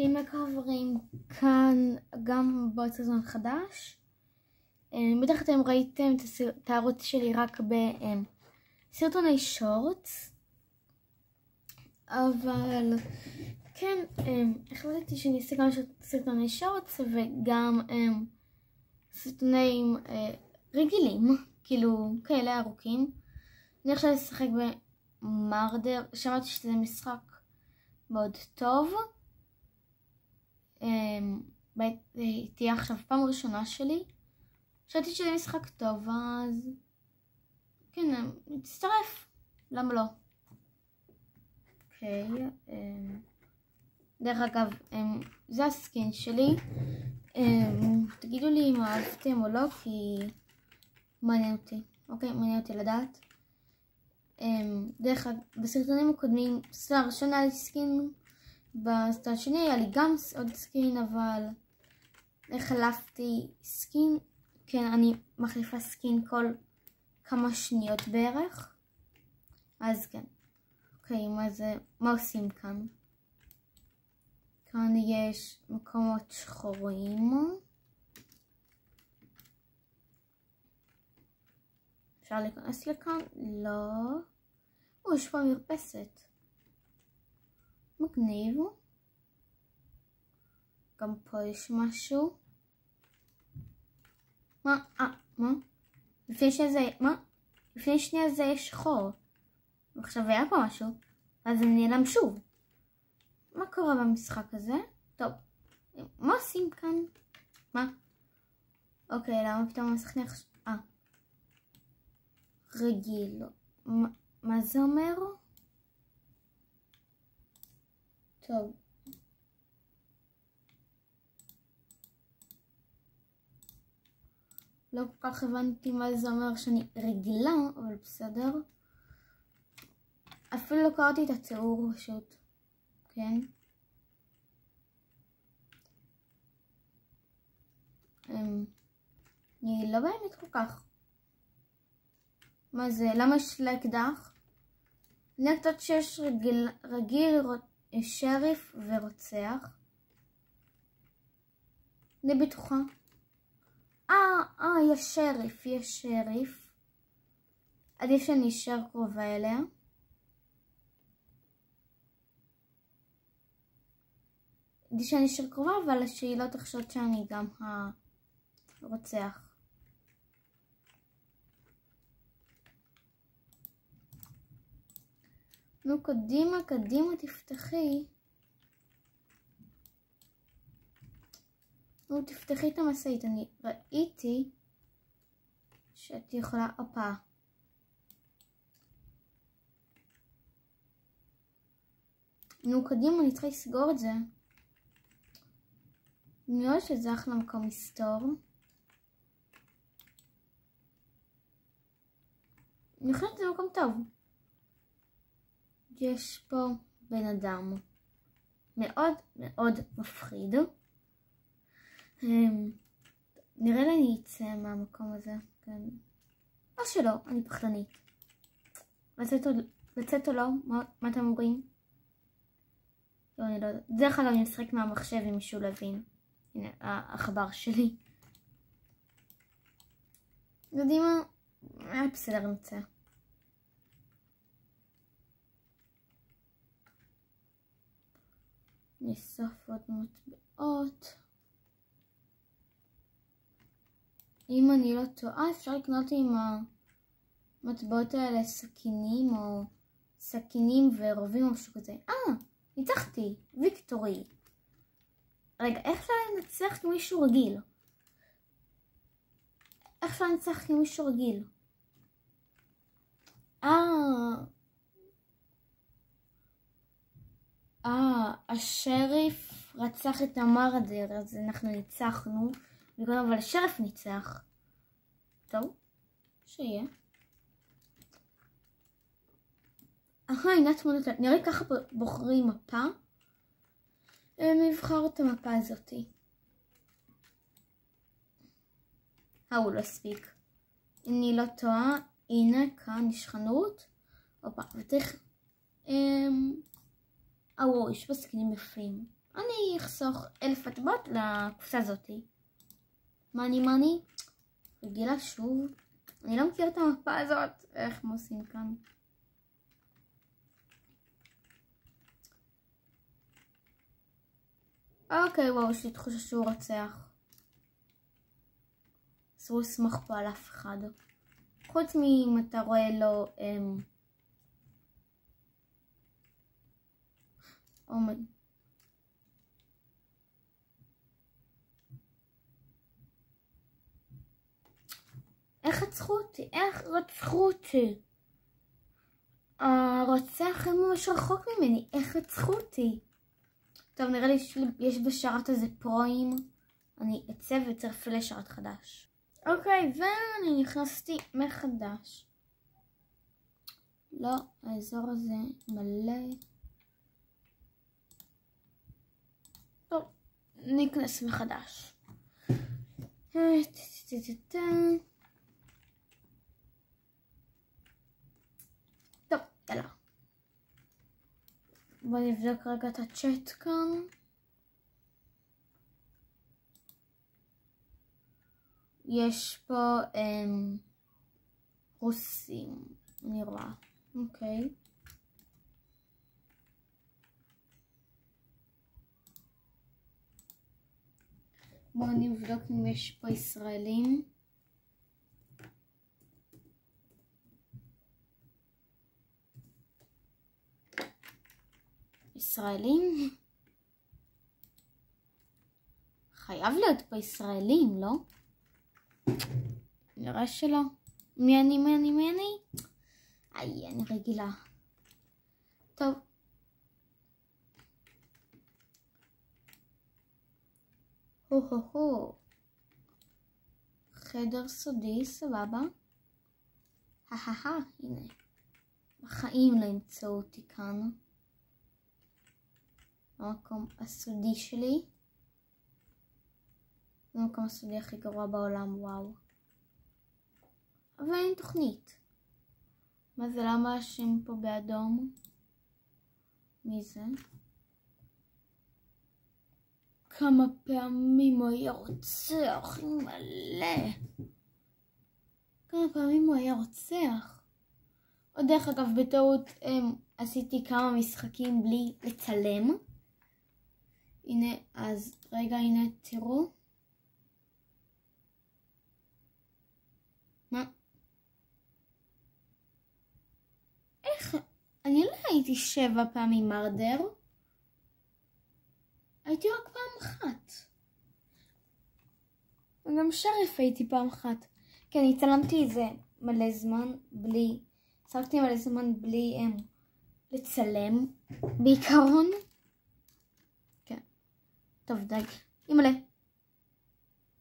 פימק חברים, כאן גם בסרטון חדש. בטח אתם ראיתם את הערוץ שלי רק בסרטוני שורטס, אבל כן, החלטתי שאני אעשה גם סרטוני שורטס וגם סרטונים רגילים, כאילו כאלה ארוכים. אני עכשיו אשחק במרדר, שמעתי שזה משחק מאוד טוב. תהיה עכשיו פעם ראשונה שלי, חשבתי שזה משחק טוב, אז כן, תצטרף, למה לא? אוקיי, דרך אגב, זה הסקין שלי. תגידו לי אם אהבתם או לא, כי מעניין אותי. אוקיי, מעניין אותי לדעת. דרך אגב, בסרטונים הקודמים, ראשון היה לי סקין, בסרטון שני היה לי גם עוד סקין, אבל החלפתי סקין. כן, אני מחליפה סקין כל כמה שניות בערך. אז כן. אוקיי, מה עושים כאן? כאן יש מקומות שחורים. אפשר להיכנס לכאן? לא. יש פה מרפסת. מגניב. גם פה יש משהו. מה? לפני שנייה זה יש שחור. ועכשיו היה פה משהו. ואז זה נעלם שוב. מה קורה במשחק הזה? טוב. מה עושים כאן? מה? אוקיי, למה פתאום המסך נחש... רגיל. מה זה אומר? טוב. לא כל כך הבנתי מה זה אומר שאני רגילה, אבל בסדר. אפילו לא קראתי את התיאור פשוט. כן. אני לא באמת כל כך. מה זה? למה יש לה אקדח? אני יודעת שיש רגיל, שריף ורוצח. אני בטוחה. יש שריף. עדיף שאני אשאר קרובה אליה. עדיף שאני אשאר קרובה, אבל שהיא לא תחשוד שאני גם הרוצח. נו, קדימה, תפתחי. נו, תפתחי את המשאית. אני ראיתי שאת יכולה... אופה. נו, קדימה, אני צריכה לסגור את זה. אני רואה שזה אחלה מקום מסתור. אני חושבת שזה מקום טוב. יש פה בן אדם מאוד מאוד מפחיד. נראה לי אני אצא מהמקום הזה. כן. או שלא, אני פחדנית. לצאת או לא? מה אתם אומרים? לא, אני לא יודעת. דרך אגב אני משחק מהמחשב עם משולבים. הנה, החבר שלי. יודעים מה? בסדר, נצא. נאסוף עוד מטבעות. אם אני לא טועה, אפשר לקנות עם המטבעות האלה סכינים או סכינים ורובים או משהו כזה. ניצחתי, ויקטורי. רגע, איך אפשר לנצח כמישהו רגיל? איך אפשר לנצח כמישהו רגיל? השריף רצח את המרדר, אז אנחנו ניצחנו. אבל השריף ניצח. טוב, שיהיה. הנה תמונות. נראה ככה בוחרים מפה. נבחר את המפה הזאתי. הוא לא הספיק. אני לא טועה. הנה כאן יש חנות. וצריך... יש פה סכינים יפים. אני אחסוך 1000 מטבעות לקופסה הזאתי. מאני? רגילה שוב. אני לא מכיר את המפה הזאת. איך הם עושים כאן? אוקיי, וואו, יש לי תחושה שהוא רוצח. אסור לסמוך פה על אף אחד. חוץ מאם אתה רואה לו... אומי. איך רצחו אותי? הרוצח ממש רחוק ממני. איך רצחו אותי? טוב, נראה לי שיש בשרת הזה פרוים. אני אצא וצרף לשרת חדש. אוקיי, ואני נכנסתי מחדש. לא, האזור הזה מלא. טוב, נכנס מחדש. טוב, יאללה. בוא נבדוק רגע את הצ'אט כאן. יש פה רוסים, אני רואה. אוקיי. בואו נבדוק אם יש פה ישראלים. ישראלים? חייב להיות פה ישראלים, לא? נראה שלא. מי אני? איי, אני רגילה. טוב. הו. חדר סודי, סבבה. הנה. בחיים לא ימצאו אותי כאן. המקום הסודי שלי. זה המקום הסודי הכי גרוע בעולם, וואו. אבל אין תוכנית. מה זה, למה השם פה באדום? מי זה? כמה פעמים הוא היה רוצח, מלא. כמה פעמים הוא היה רוצח. עוד דרך אגב, בטעות עשיתי כמה משחקים בלי לצלם. הנה, אז רגע, הנה, תראו. מה? איך? אני לא הייתי 7 פעמים מרדר. הייתי רק פעם אחת. וגם שריף הייתי פעם אחת. כי אני צלמתי איזה מלא זמן בלי... שרקתי מלא זמן בלי לצלם בעיקרון. כן. טוב, די. אימא'לה.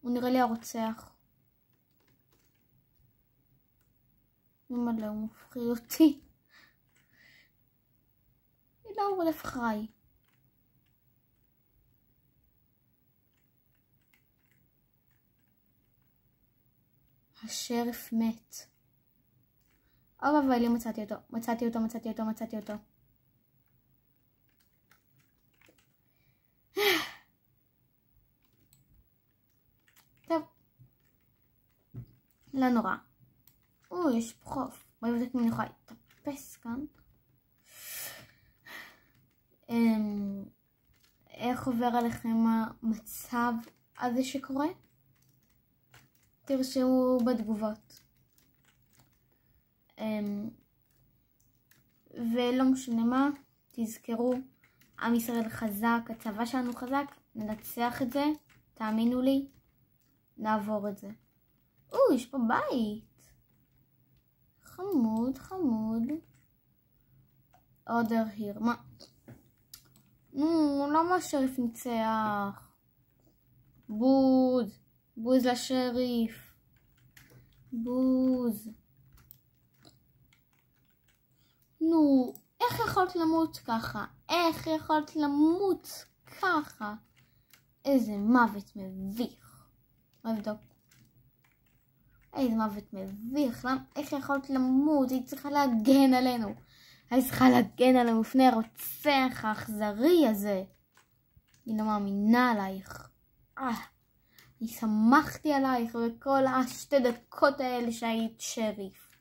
הוא נראה לי הרוצח. אימא'לה, הוא מפחיד אותי. אני לא רודף אחריי. השריף מת. אבל לי מצאתי אותו. טוב. לא נורא. יש פה חוף. בואי נבדוק אם אני יכולה לטפס כאן. איך עובר עליכם המצב הזה שקורה? תרשמו בתגובות. ולא משנה מה, תזכרו, עם ישראל חזק, הצבא שלנו חזק, ננצח את זה, תאמינו לי, נעבור את זה. יש פה בית. חמוד. order here. מה? למה השריף ניצח? בוז לשריף. בוז. איך יכולת למות ככה? איזה מוות מביך. נבדוק. איזה מוות מביך. איך יכולת למות? היא צריכה להגן עלינו. היא צריכה להגן עלינו לפני הרוצח האכזרי הזה. אני לא מאמינה עלייך. אני שמחתי עלייך בכל 2 דקות האלה שהיית שריף.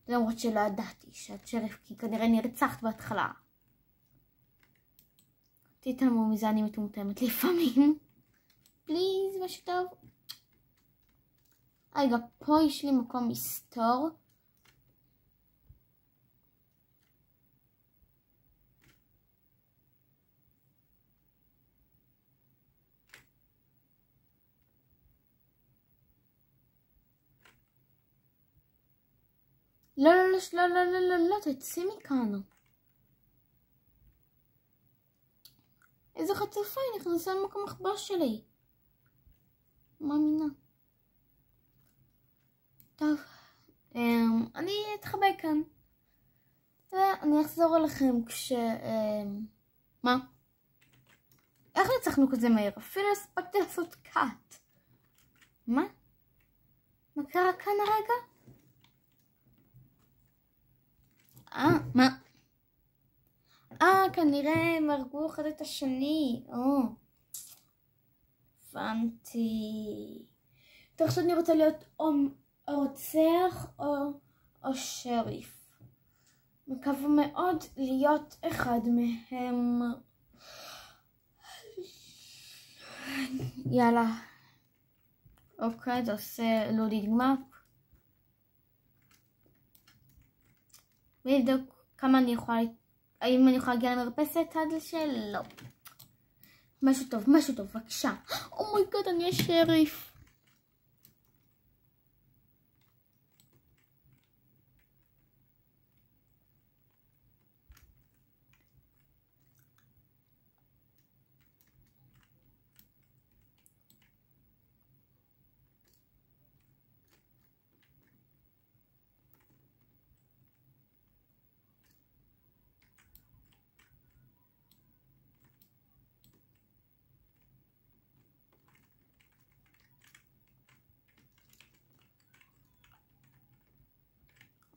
למרות שלא ידעתי שאת שריף, כי כנראה נרצחת בהתחלה. תתעלמו מזה, אני מטומטמת לפעמים. פליז, משהו טוב. רגע, פה יש לי מקום מסתור. לא, תצאי מכאן. איזה חצופה, היא נכנסה למקום מחבוא שלי. מאמינה. טוב, אני אתחבא כאן. ואני אחזור אליכם מה? איך ניצחנו כזה מהר? אפילו הספקתי לעשות קאט. מה? מה קרה כאן הרגע? מה? כנראה הם הרגו אחד את השני. הבנתי. טוב, עכשיו אני רוצה להיות או רוצח או שריף. מקווה מאוד להיות אחד מהם. יאללה. אוקיי, זה עושה לודינג מאפ. ולבדוק כמה אני יכולה, האם אני יכולה להגיע למרפסת עד לשלא. משהו טוב, בבקשה. אומייגוד, אני השריף.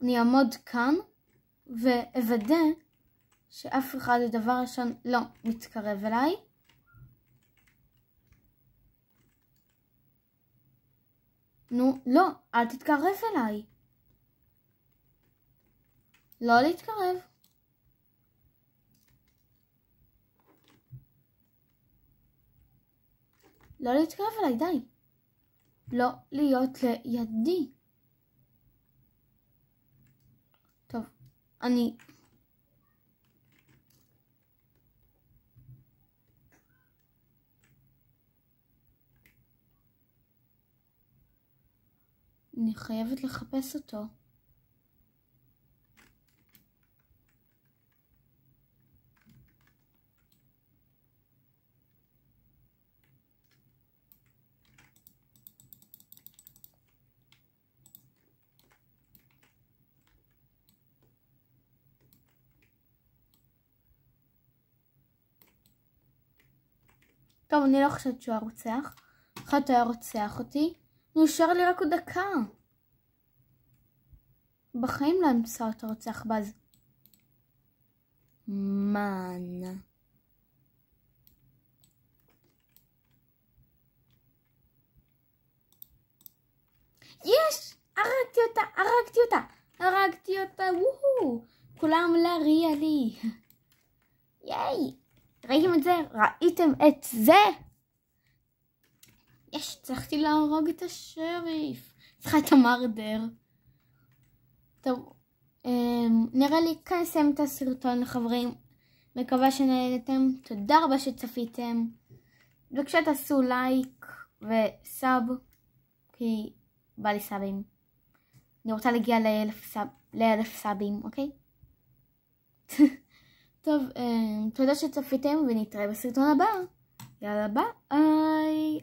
אני אעמוד כאן ואוודא שאף אחד הדבר ראשון לא מתקרב אליי. לא, אל תתקרב אליי. לא להתקרב. לא להתקרב אליי, די. לא להיות לידי. טוב, אני חייבת לחפש אותו. טוב, אני לא חושבת שהוא הרוצח. אחת היה רוצח אותי. נשאר לי רק עוד דקה. בחיים לא אמצא אותו רוצח בז. מן. יש! הרגתי אותה, וואו! כולם להריע לי. ייי! ראיתם את זה? ראיתם את זה? הצלחתי להרוג את השריף. צריכה את המרדר. טוב, נראה לי כאן נסיים את הסרטון לחברים. מקווה שנהנתם. תודה רבה שצפיתם. בבקשה תעשו לייק וסאב, כי בא לי סאבים. אני רוצה להגיע ל1000 סאבים, אוקיי? טוב, תודה שצפיתם ונתראה בסרטון הבא. יאללה ביי.